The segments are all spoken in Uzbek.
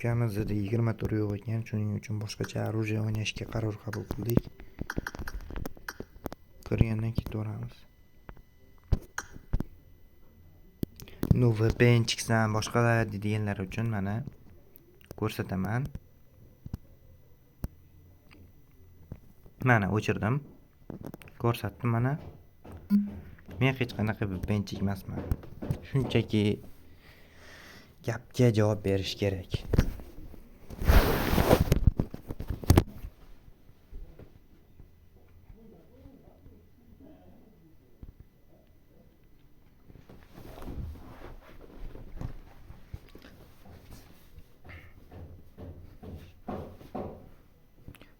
ukamizda 20 tur yo'q ekan, shuning uchun boshqacha оружие o'ynashga qaror qabul qildik. Ko'rgandan ketaveramiz. No VPN chiqsam boshqalar deganlar uchun mana ko'rsataman. Mana o'chirdim. Ko'rsatdim mana. Men hech qanaqa VPN chekmasman. Shunchaki gapga javob berish kerak.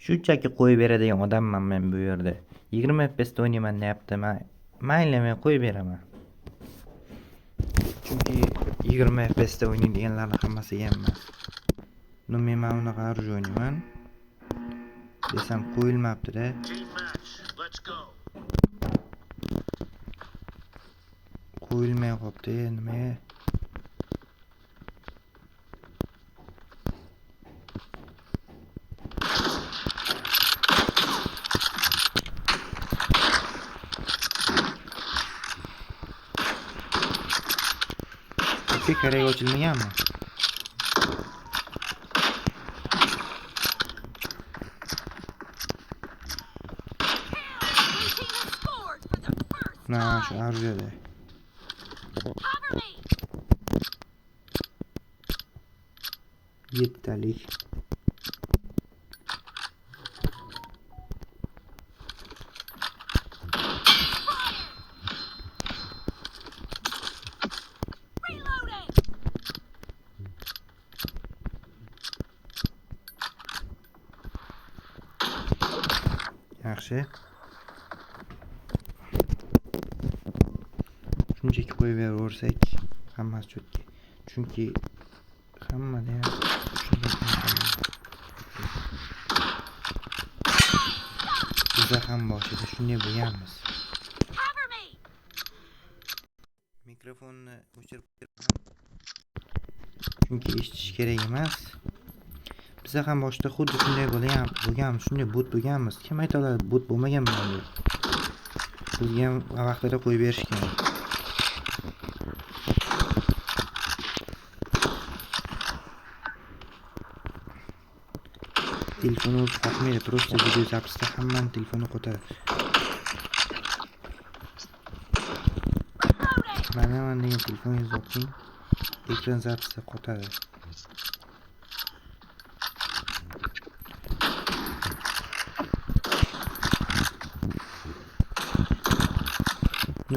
Shunchaki qo'yib beradigan odamman men bu yerda. 20 FPS da o'ynayman deyapti. Mayli men qo'yib beraman. Chunki 20 FPS da o'ynaydiganlarning hammasiga ham emas. Men mana unaqa оружие o'ynayman. Desam qo'yilmabdi-da. Qo'yilmay qopti, nima? Kerak ochilmaganmi? Nah, shu orujada. Yettalik. Yaxshi. Shunchaki qo'yib beraversak, hammasi jo'tga. Chunki hammada ham bizda ham boshida shunday bo'lganmiz. Mikrofonni o'chirib chunki eshitish kerak emas. Bizda ham boshida xuddi shunday bo'lganmiz, shunday bot bo'lganmiz. Kim ayta oladi, bot bo'lmagan bu. Bizga ham vaqtida qo'yib berishgan. Telefonu qo'ymaydi, просто video zapisda hammaning telefoni qo'yadi. Mana degan telefoningiz o'qing, ekran zapisda qo'yadi.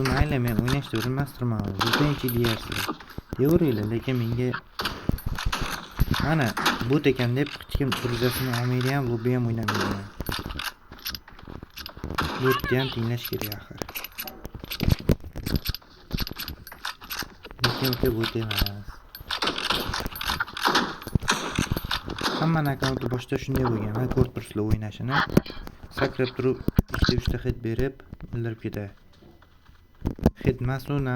Mayli men o'ynashni bilmasdirman, VPNchi deyapsiz. Deyaveringlar, lekin menga mana bot ekan deb hech kim o'rjasini olmaydi ham, lobby ham o'ynamaydi. Botni ham tinglash kerak axir. Lekin bot emas. Hammaning akkaunti boshida shunday bo'lgan. Men ko'rib turibsizlar o'ynashini. Sakrab turib 2-3 ta hit berib, o'ldirib ketadi. Xidmasi na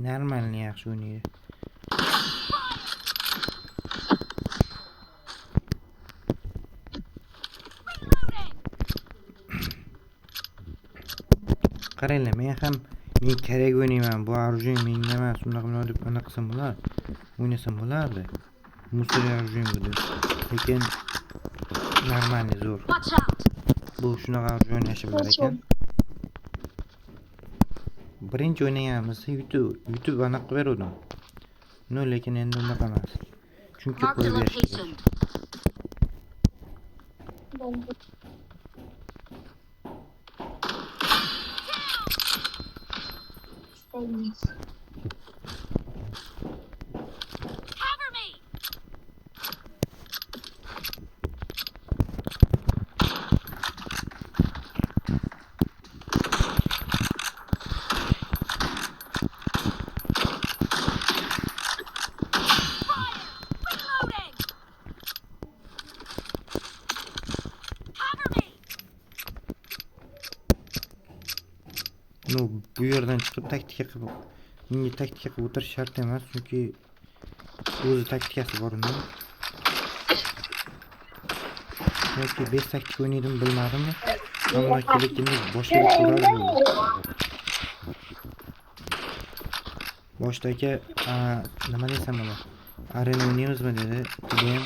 normalniy yaxshi o'ynaydi. Qaranglar, men kerak o'ynayman. Bu оружие menga emas, unaqa deb ana qilsam bo'lar. O'ynasam bo'lardi. Musor оружие bu. Lekin normalniy zo'r. Bu shunaqa оружие o'ynashib bo'lar ekan. Birinchi o'ynaganimizda YouTube aniq qilib berdim. Lekin endi unaqa emas. Chunki qo'yib berishdi. Bu yerdan chiqib taktika qilib o'tirish shart emas, chunki o'zi taktikasi bor uni. Yoki 5 taktika o'ynaydimi bilmadimmi? Ammo kelayotganda boshqa qo'llar bo'ldi. Boshdagi nima desam bo'ladi? Arena o'ynaymizmi dedi. Keyin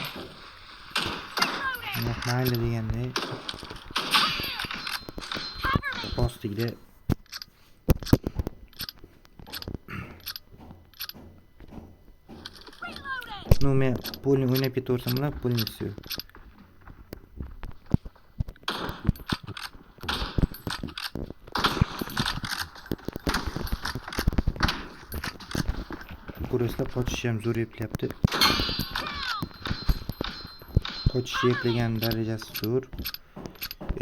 mayli deganday bostikda men polni o'ynab ketaversam bo'ladi, polni всё. Ko'rasizlar, qochish ham zo'r eplayapti. Qochish eplagan darajasi zo'r.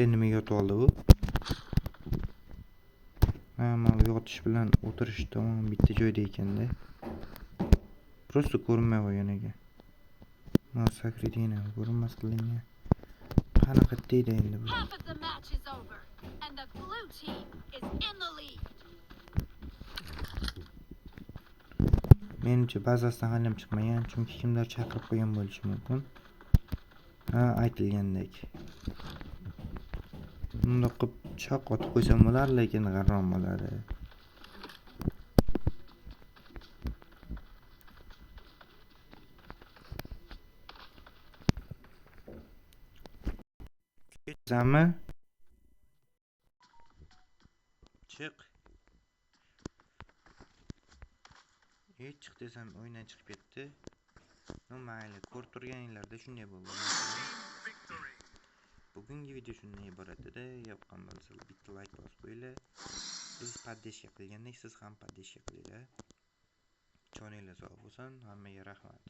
Endi men yotib oldi bu. Mana yotish bilan o'tirish tamom bitta joyda ekanda. Просто ko'rinmay qolgan ekan. Mana sakridina ko'rinmas qilingan. Qanaqa deydi endi bu? Menimcha bazasidan hali chiqmagan, chunki kimdir chaqirib qo'ygan bo'lishi mumkin. Aytilgandek. Bundoq qilib choq otib qo'ysam bo'lar, lekin g'arrom bo'ladi. Ketsammi? Chiq. Chiq desam o'yindan chiqib ketdi. Mayli, ko'rib turganinglarda shunday bo'ldi. Bugungi video shundan iborat edi. Yoqqan bo'lsa bitta like bosib qo'yinglar. Biz podдержка qilgandek siz ham podдержка qilinglar. Joningiz sog' bo'lsin. Hammaga rahmat.